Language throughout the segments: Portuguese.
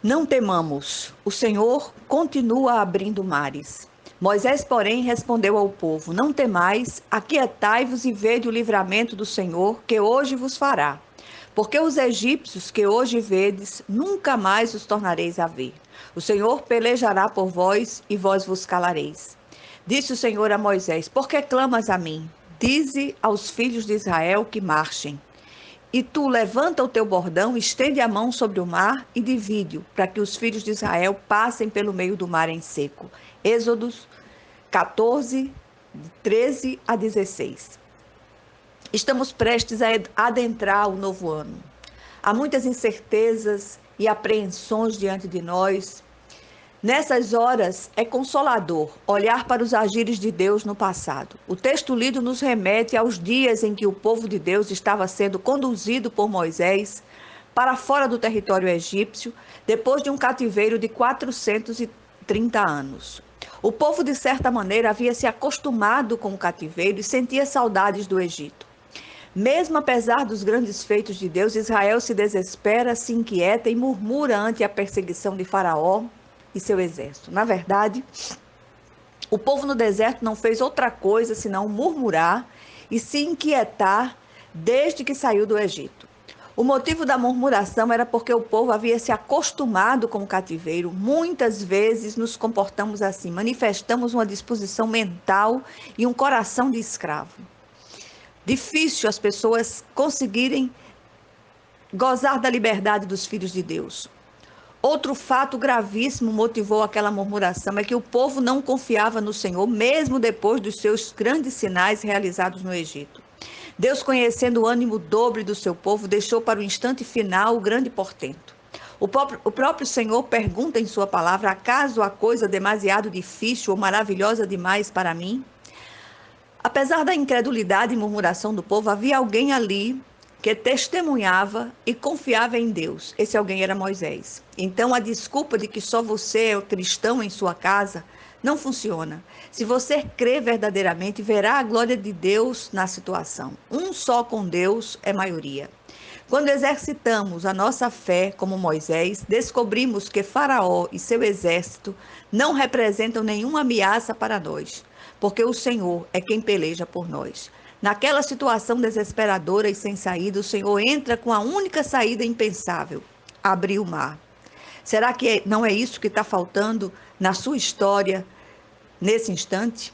Não temamos, o Senhor continua abrindo mares. Moisés, porém, respondeu ao povo: Não temais, aquietai-vos e vede o livramento do Senhor, que hoje vos fará. Porque os egípcios que hoje vedes, nunca mais os tornareis a ver. O Senhor pelejará por vós e vós vos calareis. Disse o Senhor a Moisés: Por que clamas a mim? Dize aos filhos de Israel que marchem. E tu levanta o teu bordão, estende a mão sobre o mar e divide-o, para que os filhos de Israel passem pelo meio do mar em seco. Êxodos 14, 13 a 16. Estamos prestes a adentrar o novo ano. Há muitas incertezas e apreensões diante de nós. Nessas horas, é consolador olhar para os agires de Deus no passado. O texto lido nos remete aos dias em que o povo de Deus estava sendo conduzido por Moisés para fora do território egípcio, depois de um cativeiro de 430 anos. O povo, de certa maneira, havia se acostumado com o cativeiro e sentia saudades do Egito. Mesmo apesar dos grandes feitos de Deus, Israel se desespera, se inquieta e murmura ante a perseguição de Faraó e seu exército. Na verdade, o povo no deserto não fez outra coisa senão murmurar e se inquietar desde que saiu do Egito. O motivo da murmuração era porque o povo havia se acostumado com o cativeiro. Muitas vezes nos comportamos assim, manifestamos uma disposição mental e um coração de escravo. Difícil as pessoas conseguirem gozar da liberdade dos filhos de Deus. Outro fato gravíssimo motivou aquela murmuração é que o povo não confiava no Senhor, mesmo depois dos seus grandes sinais realizados no Egito. Deus, conhecendo o ânimo dobre do seu povo, deixou para o instante final o grande portento. O próprio Senhor pergunta em sua palavra: acaso há coisa demasiado difícil ou maravilhosa demais para mim? Apesar da incredulidade e murmuração do povo, havia alguém ali que testemunhava e confiava em Deus. Esse alguém era Moisés. Então, a desculpa de que só você é o cristão em sua casa não funciona. Se você crê verdadeiramente, verá a glória de Deus na situação. Um só com Deus é maioria. Quando exercitamos a nossa fé como Moisés, descobrimos que Faraó e seu exército não representam nenhuma ameaça para nós, porque o Senhor é quem peleja por nós. Naquela situação desesperadora e sem saída, o Senhor entra com a única saída impensável: abrir o mar. Será que não é isso que está faltando na sua história nesse instante?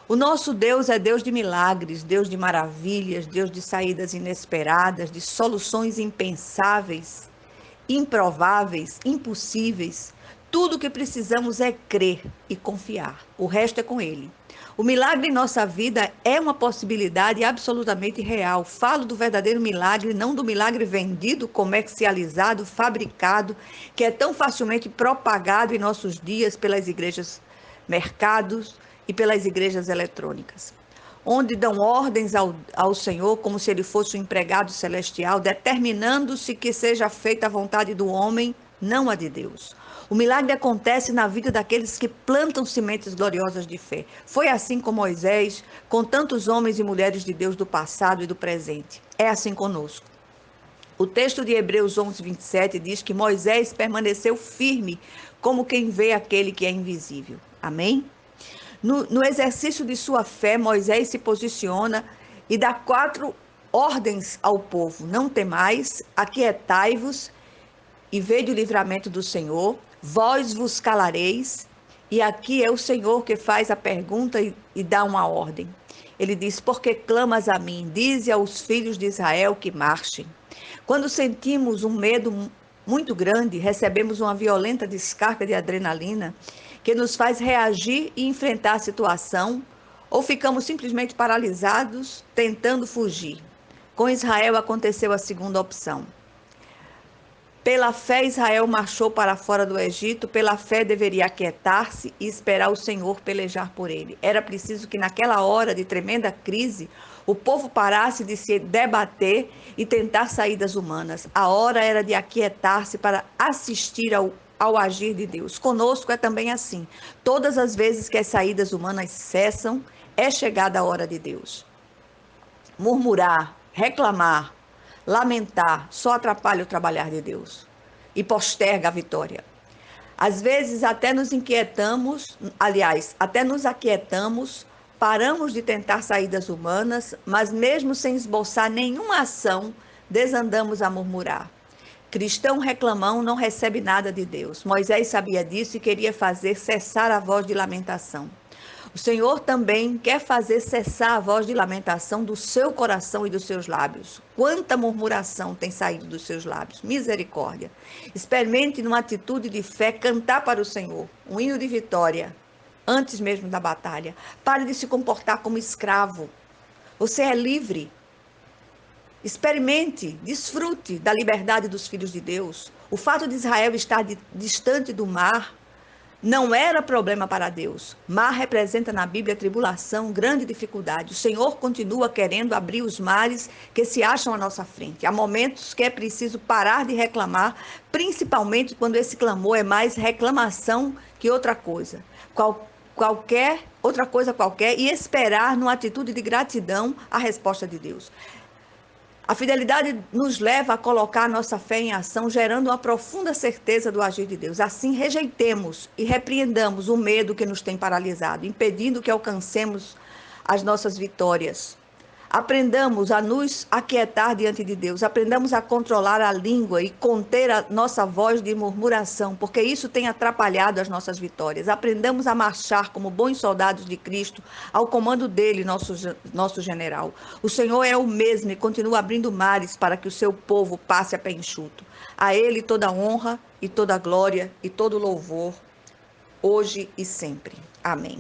O nosso Deus é Deus de milagres, Deus de maravilhas, Deus de saídas inesperadas, de soluções impensáveis, improváveis, impossíveis. Tudo o que precisamos é crer e confiar. O resto é com Ele. O milagre em nossa vida é uma possibilidade absolutamente real. Falo do verdadeiro milagre, não do milagre vendido, comercializado, fabricado, que é tão facilmente propagado em nossos dias pelas igrejas, mercados e pelas igrejas eletrônicas, onde dão ordens ao Senhor como se ele fosse um empregado celestial, determinando-se que seja feita a vontade do homem, não a de Deus. O milagre acontece na vida daqueles que plantam sementes gloriosas de fé. Foi assim com Moisés, com tantos homens e mulheres de Deus do passado e do presente. É assim conosco. O texto de Hebreus 11, 27 diz que Moisés permaneceu firme como quem vê aquele que é invisível. Amém? No exercício de sua fé, Moisés se posiciona e dá 4 ordens ao povo: não temais, aquietai-vos e vede o livramento do Senhor, vós vos calareis. E aqui é o Senhor que faz a pergunta e dá uma ordem. Ele diz: porque clamas a mim? Dize aos filhos de Israel que marchem. Quando sentimos um medo muito grande, recebemos uma violenta descarga de adrenalina que nos faz reagir e enfrentar a situação, ou ficamos simplesmente paralisados, tentando fugir. Com Israel aconteceu a segunda opção. Pela fé, Israel marchou para fora do Egito. Pela fé, deveria aquietar-se e esperar o Senhor pelejar por ele. Era preciso que, naquela hora de tremenda crise, o povo parasse de se debater e tentar saídas humanas. A hora era de aquietar-se para assistir ao agir de Deus. Conosco é também assim. Todas as vezes que as saídas humanas cessam, é chegada a hora de Deus. Murmurar, reclamar, lamentar só atrapalha o trabalhar de Deus. e posterga a vitória. Às vezes até nos inquietamos, até nos aquietamos, paramos de tentar saídas humanas, mas mesmo sem esboçar nenhuma ação, desandamos a murmurar. Cristão reclamão não recebe nada de Deus. Moisés sabia disso e queria fazer cessar a voz de lamentação. O Senhor também quer fazer cessar a voz de lamentação do seu coração e dos seus lábios. Quanta murmuração tem saído dos seus lábios. Misericórdia. Experimente, numa atitude de fé, cantar para o Senhor um hino de vitória, antes mesmo da batalha. Pare de se comportar como escravo. Você é livre. Experimente, desfrute da liberdade dos filhos de Deus. O fato de Israel estar distante do mar não era problema para Deus. Mar representa na Bíblia tribulação, grande dificuldade. O Senhor continua querendo abrir os mares que se acham à nossa frente. Há momentos que é preciso parar de reclamar, principalmente quando esse clamor é mais reclamação que outra coisa. Outra coisa qualquer, e esperar numa atitude de gratidão a resposta de Deus. A fidelidade nos leva a colocar a nossa fé em ação, gerando uma profunda certeza do agir de Deus. Assim, rejeitemos e repreendamos o medo que nos tem paralisado, impedindo que alcancemos as nossas vitórias. Aprendamos a nos aquietar diante de Deus, aprendamos a controlar a língua e conter a nossa voz de murmuração, porque isso tem atrapalhado as nossas vitórias. Aprendamos a marchar como bons soldados de Cristo, ao comando dele, nosso general. O Senhor é o mesmo e continua abrindo mares para que o seu povo passe a pé enxuto. A ele toda honra e toda glória e todo louvor, hoje e sempre. Amém.